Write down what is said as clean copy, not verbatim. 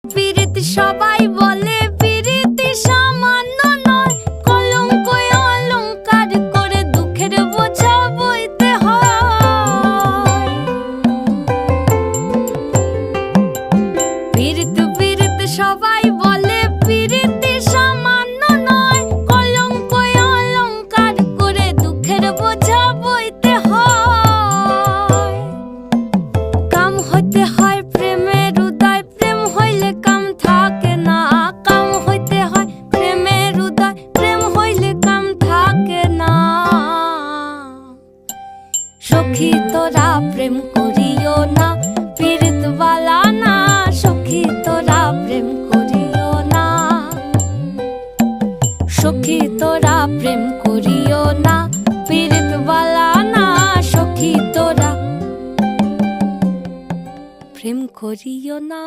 পীড়িত সবাই বলে পীড়িত সামান্য নয়, কলঙ্ক অলংকার করে দুঃখের বোঝা বইতে হয়। পীড়িত পীড়িত সবাই বলে পীড়িত সামান্য নয়, কলঙ্ক অলংকার করে দুঃখের বোঝা বইতে হয়। কাম হইতে হয় প্রেমের উদয়, প্রেম হইলে কাম থাকে না। কাম হইতে হয় প্রেমের উদয়, প্রেম হইলে কাম থাকে না। সখী তোরা প্রেম করিও না, পীড়িত বালা না। সখী তোরা প্রেম করিও না, সখী তোরা প্রেম করিও না, পীড়িত বালা না। সখী তোরা প্রেম করিও না।